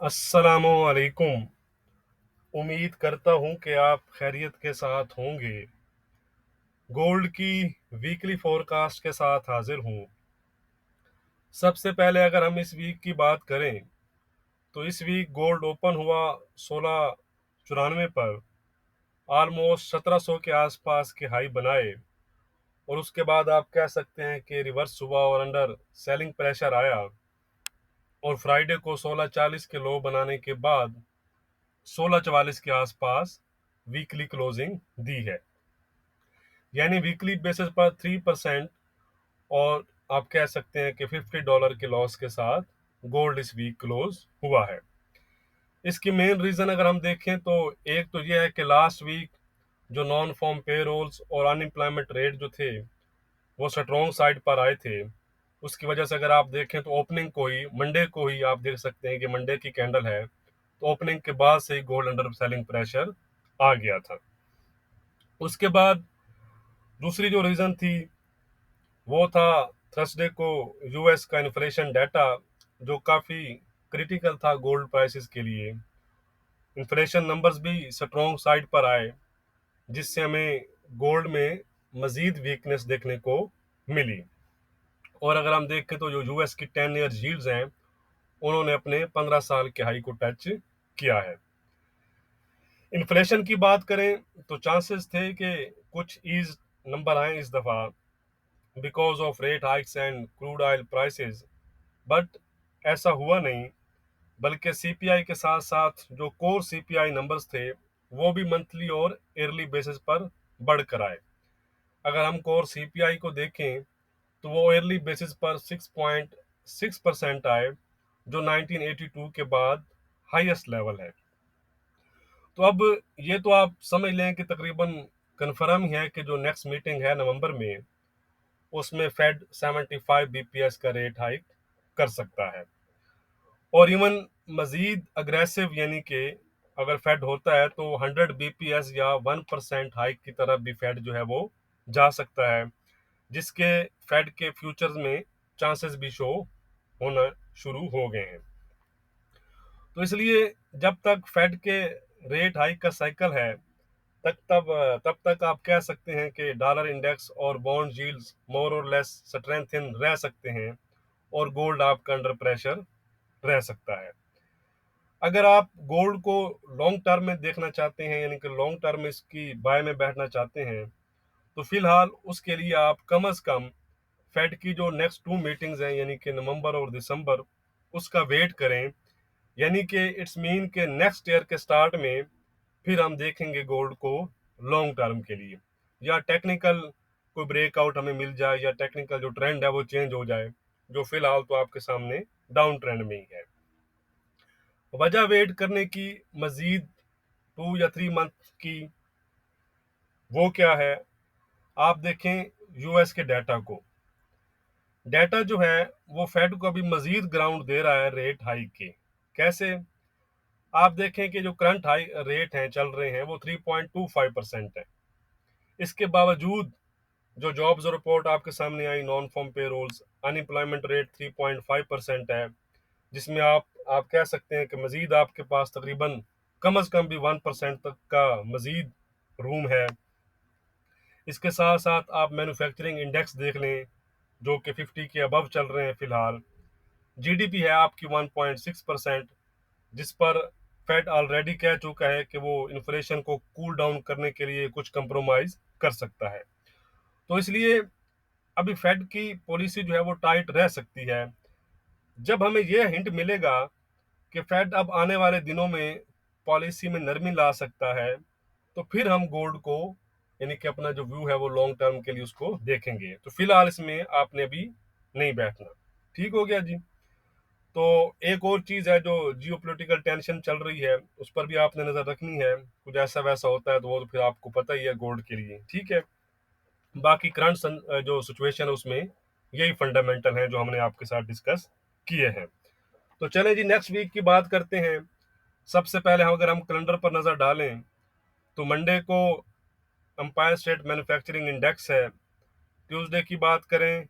अस्सलामुअलैकुम। उम्मीद करता हूँ कि आप खैरियत के साथ होंगे। गोल्ड की वीकली फोरकास्ट के साथ हाजिर हूँ। सबसे पहले अगर हम इस वीक की बात करें तो इस वीक गोल्ड ओपन हुआ 1694 पर, ऑलमोस्ट 1700 के आसपास के हाई बनाए और उसके बाद आप कह सकते हैं कि रिवर्स हुआ और अंडर सेलिंग प्रेशर आया और फ्राइडे को 1640 के लो बनाने के बाद 1644 के आसपास वीकली क्लोजिंग दी है। यानी वीकली बेसिस पर 3% और आप कह सकते हैं कि $50 के लॉस के साथ गोल्ड इस वीक क्लोज हुआ है। इसकी मेन रीजन अगर हम देखें तो एक तो यह है कि लास्ट वीक जो नॉन फॉर्म पेरोल्स और अनएम्प्लॉयमेंट रेट जो थे वो स्ट्रॉन्ग साइड पर आए थे। उसकी वजह से अगर आप देखें तो ओपनिंग को ही मंडे को ही आप देख सकते हैं कि मंडे की कैंडल है तो ओपनिंग के बाद से ही गोल्ड अंडर सेलिंग प्रेशर आ गया था। उसके बाद दूसरी जो रीजन थी वो था थर्सडे को यूएस का इन्फ्लेशन डाटा जो काफ़ी क्रिटिकल था गोल्ड प्राइसेस के लिए। इन्फ्लेशन नंबर्स भी स्ट्रॉन्ग साइड पर आए जिससे हमें गोल्ड में मजीद वीकनेस देखने को मिली। और अगर हम देखें तो जो यूएस की 10 ईयर यील्ड्स हैं उन्होंने अपने 15 साल के हाई को टच किया है। इन्फ्लेशन की बात करें तो चांसेस थे कि कुछ ईज नंबर आए इस दफ़ा because of rate hikes and crude oil prices, but ऐसा हुआ नहीं। बल्कि सीपीआई के साथ साथ जो कोर सीपीआई नंबर्स थे वो भी मंथली और ईयरली बेसिस पर बढ़कर आए। अगर हम कोर सीपीआई को देखें तो वो ईयरली बेसिस पर 6.6% आए जो 1982 के बाद हाईएस्ट लेवल है। तो अब ये तो आप समझ लें कि तकरीबन कन्फर्म ही है कि जो नेक्स्ट मीटिंग है नवंबर में उसमें फेड 75 बीपीएस का रेट हाइक कर सकता है और इवन मजीद अग्रेसिव, यानी कि अगर फेड होता है तो 100 बीपीएस या 1% हाइक की तरफ भी फेड जो है वो जा सकता है, जिसके फेड के फ्यूचर्स में चांसेस भी शो होना शुरू हो गए हैं। तो इसलिए जब तक फेड के रेट हाइक का साइकिल है तब तक आप कह सकते हैं कि डॉलर इंडेक्स और बॉन्ड यील्ड्स मोर और लेस स्ट्रेंथन रह सकते हैं और गोल्ड आपका अंडर प्रेशर रह सकता है। अगर आप गोल्ड को लॉन्ग टर्म में देखना चाहते हैं, यानी कि लॉन्ग टर्म में इसकी बाय में बैठना चाहते हैं, तो फिलहाल उसके लिए आप कम से कम फेड की जो नेक्स्ट 2 मीटिंग्स हैं यानी कि नवंबर और दिसंबर उसका वेट करें। यानी कि इट्स मीन के नेक्स्ट ईयर के स्टार्ट में फिर हम देखेंगे गोल्ड को लॉन्ग टर्म के लिए, या टेक्निकल कोई ब्रेकआउट हमें मिल जाए या टेक्निकल जो ट्रेंड है वो चेंज हो जाए, जो फिलहाल तो आपके सामने डाउन ट्रेंड में ही है। वजह वेट करने की मजीद 2 या 3 मंथ की वो क्या है, आप देखें यूएस के डाटा को। डाटा जो है वो फेड को अभी मजीद ग्राउंड दे रहा है रेट हाइक के। कैसे? आप देखें कि जो करंट हाई रेट हैं चल रहे हैं वो 3.25% है। इसके बावजूद जो जॉब्स रिपोर्ट आपके सामने आई, non farm payrolls, unemployment rate 3.5% है, जिसमें आप कह सकते हैं कि मजीद आपके पास तकरीबन कम अज कम भी 1% तक का मजीद रूम है। इसके साथ साथ आप मैन्युफैक्चरिंग इंडेक्स देख लें जो कि 50 के अबव चल रहे हैं फिलहाल। जीडीपी है आपकी 1.6%, जिस पर फेड ऑलरेडी कह चुका है कि वो इन्फ्लेशन को कूल डाउन करने के लिए कुछ कंप्रोमाइज कर सकता है। तो इसलिए अभी फेड की पॉलिसी जो है वो टाइट रह सकती है। जब हमें यह हिंट मिलेगा कि फेड अब आने वाले दिनों में पॉलिसी में नरमी ला सकता है तो फिर हम गोल्ड को, यानी कि अपना जो व्यू है वो लॉन्ग टर्म के लिए उसको देखेंगे। तो फिलहाल इसमें आपने अभी नहीं बैठना। ठीक हो गया जी। तो एक और चीज़ है जो जियोपॉलिटिकल टेंशन चल रही है उस पर भी आपने नज़र रखनी है। कुछ ऐसा वैसा होता है तो वो तो फिर आपको पता ही है गोल्ड के लिए। ठीक है, बाकी करंट जो सिचुएशन है उसमें यही फंडामेंटल है जो हमने आपके साथ डिस्कस किए हैं। तो चलें जी नेक्स्ट वीक की बात करते हैं। सबसे पहले हम अगर हम कैलेंडर पर नज़र डालें तो मंडे को एम्पायर स्टेट मैन्युफैक्चरिंग इंडेक्स है। ट्यूसडे की बात करें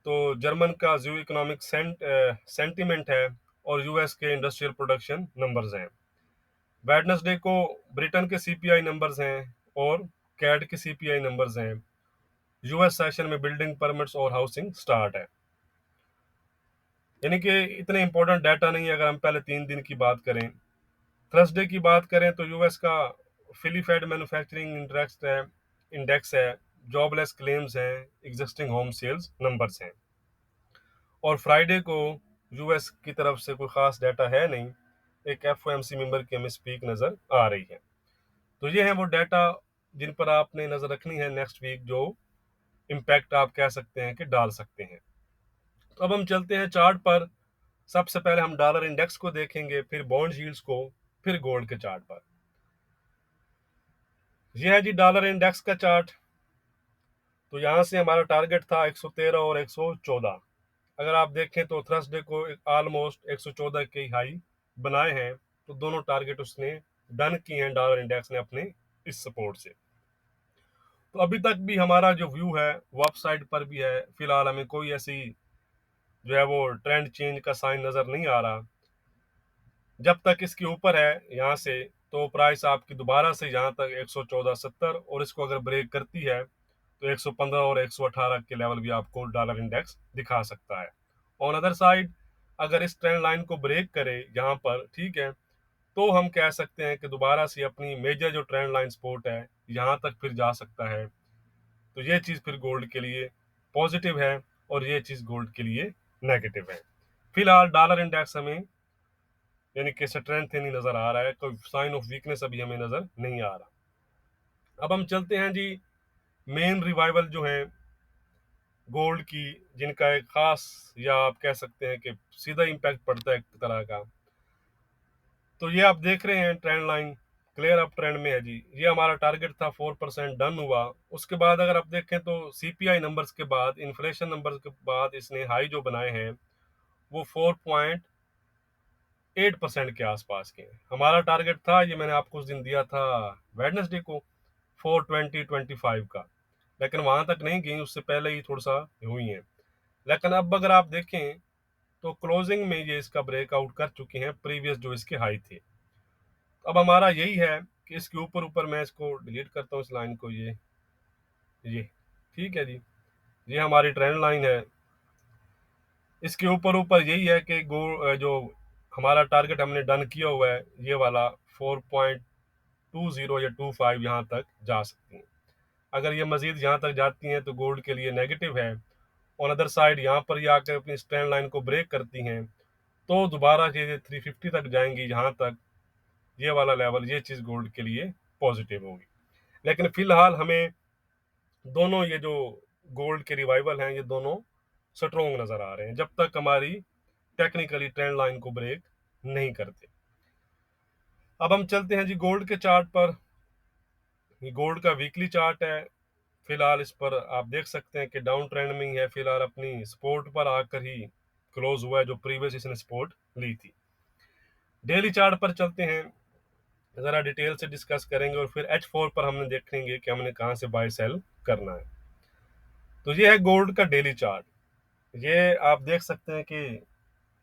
तो जर्मन का जू इकोनॉमिक सेंटिमेंट है और यूएस के इंडस्ट्रियल प्रोडक्शन नंबर्स हैं। वेडनेसडे को ब्रिटेन के सीपीआई नंबर्स हैं और कैड के सीपीआई नंबर्स हैं। यूएस सेशन में बिल्डिंग परमिट्स और हाउसिंग स्टार्ट है। यानी कि इतने इंपॉर्टेंट डाटा नहीं है। अगर हम पहले 3 दिन की बात करें, थर्सडे की बात करें तो यूएस का फिलीफेड मैन्युफैक्चरिंग इंडेक्स है, जॉबलेस क्लेम्स हैं, एग्जिस्टिंग होम सेल्स नंबर्स हैं। और फ्राइडे को यूएस की तरफ से कोई खास डाटा है नहीं, एक एफओएमसी मेंबर की हमें स्पीक नज़र आ रही है। तो ये है वो डाटा जिन पर आपने नज़र रखनी है नेक्स्ट वीक, जो इम्पैक्ट आप कह सकते हैं कि डाल सकते हैं। तो अब हम चलते हैं चार्ट पर। सबसे पहले हम डॉलर इंडेक्स को देखेंगे, फिर बॉन्ड यील्ड्स को, फिर गोल्ड के चार्ट पर। यह है जी डॉलर इंडेक्स का चार्ट। तो यहाँ से हमारा टारगेट था 113 और 114। अगर आप देखें तो थर्सडे को ऑलमोस्ट 114 के हाई बनाए हैं, तो दोनों टारगेट उसने डन किए हैं डॉलर इंडेक्स ने अपने इस सपोर्ट से। तो अभी तक भी हमारा जो व्यू है वो अपसाइड पर भी है। फिलहाल हमें कोई ऐसी जो है वो ट्रेंड चेंज का साइन नजर नहीं आ रहा। जब तक इसके ऊपर है यहाँ से, तो प्राइस आपकी दोबारा से यहाँ तक 114.70, और इसको अगर ब्रेक करती है तो 115 और 118 के लेवल भी आपको डॉलर इंडेक्स दिखा सकता है। ऑन अदर साइड, अगर इस ट्रेंड लाइन को ब्रेक करे यहाँ पर, ठीक है, तो हम कह सकते हैं कि दोबारा से अपनी मेजर जो ट्रेंड लाइन सपोर्ट है यहाँ तक फिर जा सकता है। तो ये चीज़ फिर गोल्ड के लिए पॉजिटिव है और ये चीज़ गोल्ड के लिए नेगेटिव है। फिलहाल डॉलर इंडेक्स हमें यानी कि स्ट्रेंथ नहीं नज़र आ रहा है, कोई साइन ऑफ वीकनेस अभी हमें नज़र नहीं आ रहा। अब हम चलते हैं जी मेन रिवाइवल जो है गोल्ड की, जिनका एक खास या आप कह सकते हैं कि सीधा इम्पैक्ट पड़ता है एक तरह का। तो ये आप देख रहे हैं trend line clear up trend में है जी। ये हमारा टारगेट था, 4% डन हुआ। उसके बाद अगर आप देखें तो सीपीआई नंबर्स के बाद, इन्फ्लेशन नंबर्स के बाद इसने हाई जो बनाए हैं वो 4.8% के आसपास के हैं। हमारा टारगेट था, ये मैंने आपको उस दिन दिया था वेडनेसडे को, 420.25 का, लेकिन वहां तक नहीं गई, उससे पहले ही थोड़ा सा हुई है। लेकिन अब अगर आप देखें तो क्लोजिंग में ये इसका ब्रेकआउट कर चुके हैं प्रीवियस जो इसके हाई थे। अब हमारा यही है कि इसके ऊपर ऊपर, मैं इसको डिलीट करता हूँ इस लाइन को, ये ठीक है जी, ये हमारी ट्रेंड लाइन है। इसके ऊपर ऊपर यही है कि जो हमारा टारगेट हमने डन किया हुआ है ये वाला 4.20 या 25 यहाँ तक जा सकती हैं। अगर ये मजीद यहाँ तक जाती हैं तो गोल्ड के लिए नेगेटिव है। ऑन अदर साइड यहाँ पर ये आकर अपनी स्टैंड लाइन को ब्रेक करती हैं तो दोबारा ये 350 तक जाएंगी यहाँ तक, ये वाला लेवल, ये चीज़ गोल्ड के लिए पॉजिटिव होगी। लेकिन फिलहाल हमें दोनों ये जो गोल्ड के रिवाइवल हैं ये दोनों स्ट्रोंग नज़र आ रहे हैं जब तक हमारी टेक्निकली ट्रेंड लाइन को ब्रेक नहीं करते। अब हम चलते हैं जी गोल्ड के चार्ट पर। ये गोल्ड का वीकली चार्ट है। फिलहाल इस पर आप देख सकते हैं कि डाउन ट्रेंड में ही है। फिलहाल अपनी सपोर्ट पर आकर ही क्लोज हुआ है, जो प्रीवियस इसने सपोर्ट ली थी। डेली चार्ट पर चलते हैं, ज़रा डिटेल से डिस्कस करेंगे और फिर H4 पर हमने देखेंगे कि हमने कहाँ से बाय सेल करना है। तो ये है गोल्ड का डेली चार्ट। ये आप देख सकते हैं कि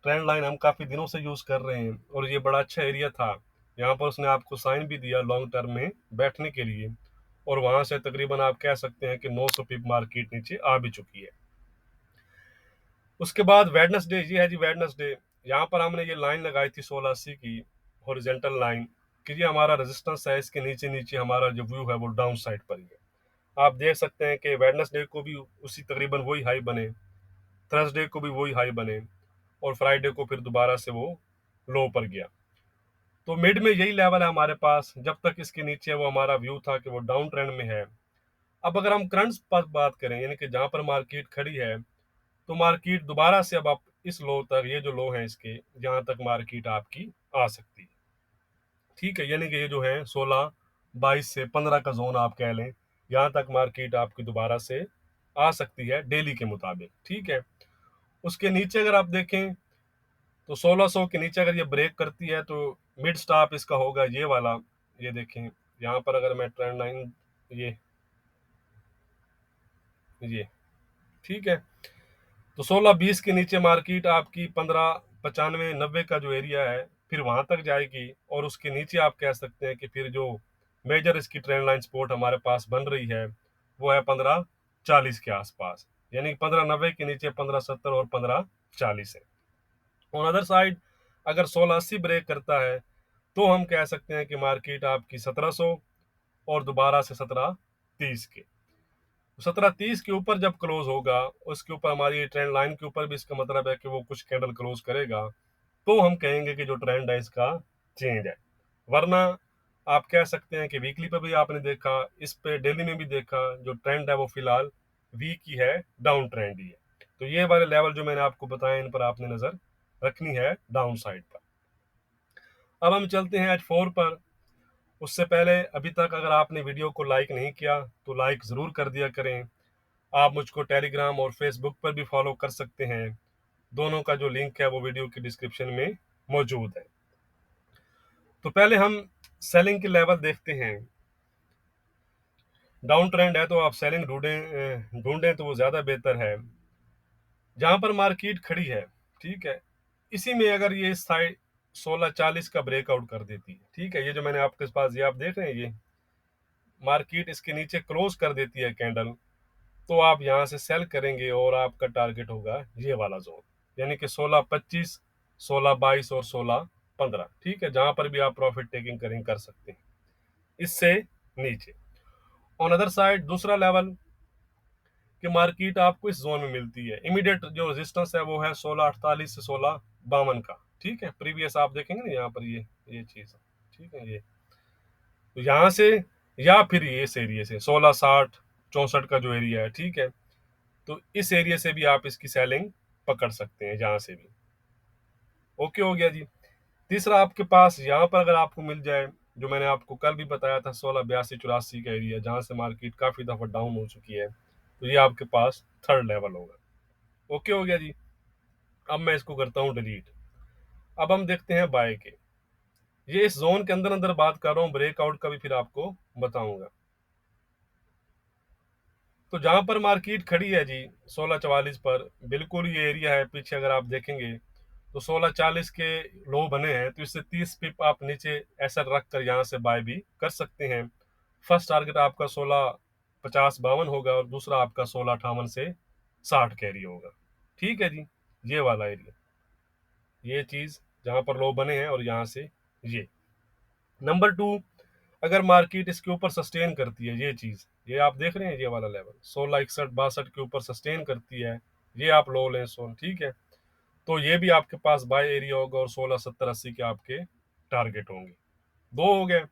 ट्रेंड लाइन हम काफ़ी दिनों से यूज़ कर रहे हैं और ये बड़ा अच्छा एरिया था। यहाँ पर उसने आपको साइन भी दिया लॉन्ग टर्म में बैठने के लिए, और वहाँ से तकरीबन आप कह सकते हैं कि 900 पिप मार्केट नीचे आ भी चुकी है। उसके बाद वेडनेसडे, ये है जी वेडनेसडे। यहाँ पर हमने ये लाइन लगाई थी 1680 की हॉरिजॉन्टल लाइन, कि ये हमारा रेजिस्टेंस है, इसके नीचे नीचे हमारा जो व्यू है वो डाउन साइड पर ही है। आप देख सकते हैं कि वेडनेसडे को भी उसी तकरीबन वही हाई बने, थर्सडे को भी वही हाई बने, और फ्राइडे को फिर दोबारा से वो लो पर गया। तो मिड में यही लेवल है हमारे पास, जब तक इसके नीचे वो हमारा व्यू था कि वो डाउन ट्रेंड में है। अब अगर हम करंट पर बात करें, यानी कि जहाँ पर मार्केट खड़ी है, तो मार्केट दोबारा से अब आप इस लो तक, ये जो लो है इसके, यहाँ तक मार्केट आपकी आ सकती है। ठीक है, यानी कि ये जो है 16 22 से 15 का जोन आप कह लें, यहाँ तक मार्केट आपकी दोबारा से आ सकती है डेली के मुताबिक। ठीक है, उसके नीचे अगर आप देखें तो 1600 के नीचे अगर ये ब्रेक करती है तो मिड स्टॉप इसका होगा ये वाला। ये देखें, यहाँ पर अगर मैं ट्रेंड लाइन, ये ठीक है, तो 1620 के नीचे मार्केट आपकी 15 95-90 का जो एरिया है फिर वहां तक जाएगी, और उसके नीचे आप कह सकते हैं कि फिर जो मेजर इसकी ट्रेंड लाइन सपोर्ट हमारे पास बन रही है वो है 1540 के आसपास, यानी 1590 के नीचे 1570 और 1540 है। ऑन अदर साइड अगर 1680 ब्रेक करता है तो हम कह सकते हैं कि मार्केट आपकी 1700 और दोबारा से 1730 के 1730 के ऊपर जब क्लोज होगा, उसके ऊपर हमारी ट्रेंड लाइन के ऊपर भी, इसका मतलब है कि वो कुछ कैंडल क्लोज करेगा, तो हम कहेंगे कि जो ट्रेंड है इसका चेंज है। वरना आप कह सकते हैं कि वीकली पे भी आपने देखा, इस पे डेली में भी देखा, जो ट्रेंड है वो फिलहाल वीक ही है, डाउन ट्रेंड ही है। तो ये वाले लेवल जो मैंने आपको बताया, इन पर आपने नजर रखनी है डाउन साइड पर। अब हम चलते हैं H4 पर। उससे पहले अभी तक अगर आपने वीडियो को लाइक नहीं किया तो लाइक ज़रूर कर दिया करें। आप मुझको टेलीग्राम और फेसबुक पर भी फॉलो कर सकते हैं, दोनों का जो लिंक है वो वीडियो की डिस्क्रिप्शन में मौजूद है। तो पहले हम सेलिंग के लेवल देखते हैं। डाउन ट्रेंड है तो आप सेलिंग ढूंढें तो वो ज़्यादा बेहतर है। जहां पर मार्केट खड़ी है, ठीक है, इसी में अगर ये साइड 1640 का ब्रेकआउट कर देती है, ठीक है, ये जो मैंने आपके पास ये आप देख रहे हैं, ये मार्केट इसके नीचे क्लोज कर देती है कैंडल, तो आप यहाँ से सेल करेंगे और आपका टारगेट होगा ये वाला जोन, यानी कि 1625, 1622 और 1615, ठीक है, जहां पर भी आप प्रॉफिट टेकिंग करें कर सकते हैं इससे नीचे। ऑन अदर साइड दूसरा लेवल कि मार्केट आपको इस जोन में मिलती है, इमीडिएट जो रेजिस्टेंस है वो है 1648 से 1652 का, ठीक है, प्रीवियस आप देखेंगे ना यहाँ पर ये चीज, ठीक है, ये तो यहाँ से या फिर ये इस एरिया से 1660-64 का जो एरिया है, ठीक है, तो इस एरिया से भी आप इसकी सेलिंग पकड़ सकते हैं, जहां से भी। ओके हो गया जी। तीसरा आपके पास यहाँ पर अगर आपको मिल जाए, जो मैंने आपको कल भी बताया था, 1682-84 का एरिया, जहां से मार्केट काफी दफा डाउन हो चुकी है, तो ये आपके पास थर्ड लेवल होगा। ओके हो गया जी। अब मैं इसको करता हूँ डिलीट। अब हम देखते हैं बाय के। ये इस जोन के अंदर अंदर बात कर रहा हूँ, ब्रेकआउट का भी फिर आपको बताऊंगा। तो जहां पर मार्केट खड़ी है जी 1644 पर, बिल्कुल ये एरिया है, पीछे अगर आप देखेंगे तो 1640 के लो बने हैं, तो इससे 30 पिप आप नीचे ऐसा रख कर यहाँ से बाय भी कर सकते हैं। फर्स्ट टारगेट आपका 1650-52 होगा और दूसरा आपका 1658 से 60 कैरी होगा, ठीक है जी। ये वाला एरिया, ये चीज जहां पर लो बने हैं, और यहाँ से ये नंबर 2, अगर मार्केट इसके ऊपर सस्टेन करती है, ये चीज ये आप देख रहे हैं, ये वाला लेवल 1661-62 के ऊपर सस्टेन करती है, ये आप लो लें सोन, ठीक है, तो ये भी आपके पास बाय एरिया होगा और 1670-80 के आपके टारगेट होंगे। दो हो गए।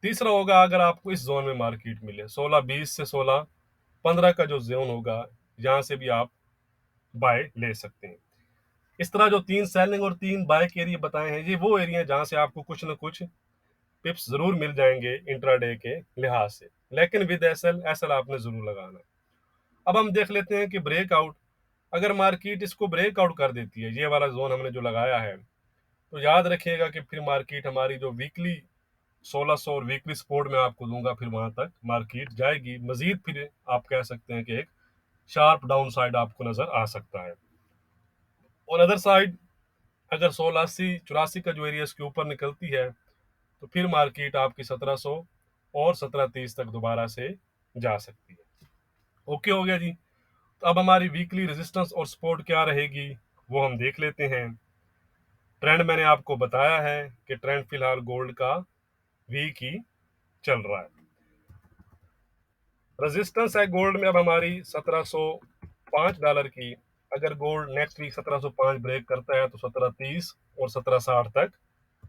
तीसरा होगा अगर आपको इस जोन में मार्केट मिले 1620 से 1615 का जो जोन होगा, यहाँ से भी आप बाय ले सकते हैं। इस तरह जो 3 सेलिंग और 3 बाय के एरिया बताए हैं, ये वो एरिया है जहां से आपको कुछ ना कुछ पिप्स जरूर मिल जाएंगे इंट्राडे के लिहाज से, लेकिन विद एसएल एसएल आपने जरूर लगाना। अब हम देख लेते हैं कि ब्रेकआउट, अगर मार्केट इसको ब्रेकआउट कर देती है, ये वाला जोन हमने जो लगाया है, तो याद रखिएगा कि फिर मार्केट हमारी जो वीकली 1600 और वीकली सपोर्ट में आपको दूंगा, फिर वहां तक मार्केट जाएगी मजीद, फिर आप कह सकते हैं कि एक शार्प डाउन साइड आपको नजर आ सकता है। और अदर साइड अगर 1680-84 का जो एरिया इसके ऊपर निकलती है, तो फिर मार्केट आपकी 1700 और 1730 तक दोबारा से जा सकती है। ओके हो गया जी। तो अब हमारी वीकली रेजिस्टेंस और सपोर्ट क्या रहेगी वो हम देख लेते हैं। ट्रेंड मैंने आपको बताया है कि ट्रेंड फिलहाल गोल्ड का वीक ही चल रहा है। रेजिस्टेंस है गोल्ड में अब हमारी $1705 की। अगर गोल्ड नेक्स्ट वीक 1705 ब्रेक करता है तो 1730 और 1760 तक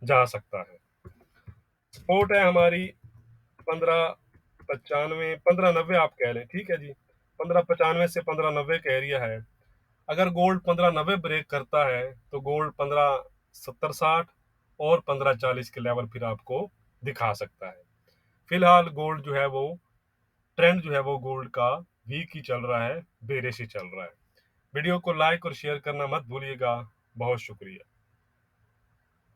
जा सकता है। सपोर्ट है हमारी 1595, 1590 आप कह लें, ठीक है जी, 1595 से 1590 का एरिया है। अगर गोल्ड 1590 ब्रेक करता है तो गोल्ड 1570-60 और 1540 के लेवल फिर आपको दिखा सकता है। फिलहाल गोल्ड जो है वो ट्रेंड जो है वो गोल्ड का वीक ही चल रहा है, बेरिश ही चल रहा है। वीडियो को लाइक और शेयर करना मत भूलिएगा। बहुत शुक्रिया।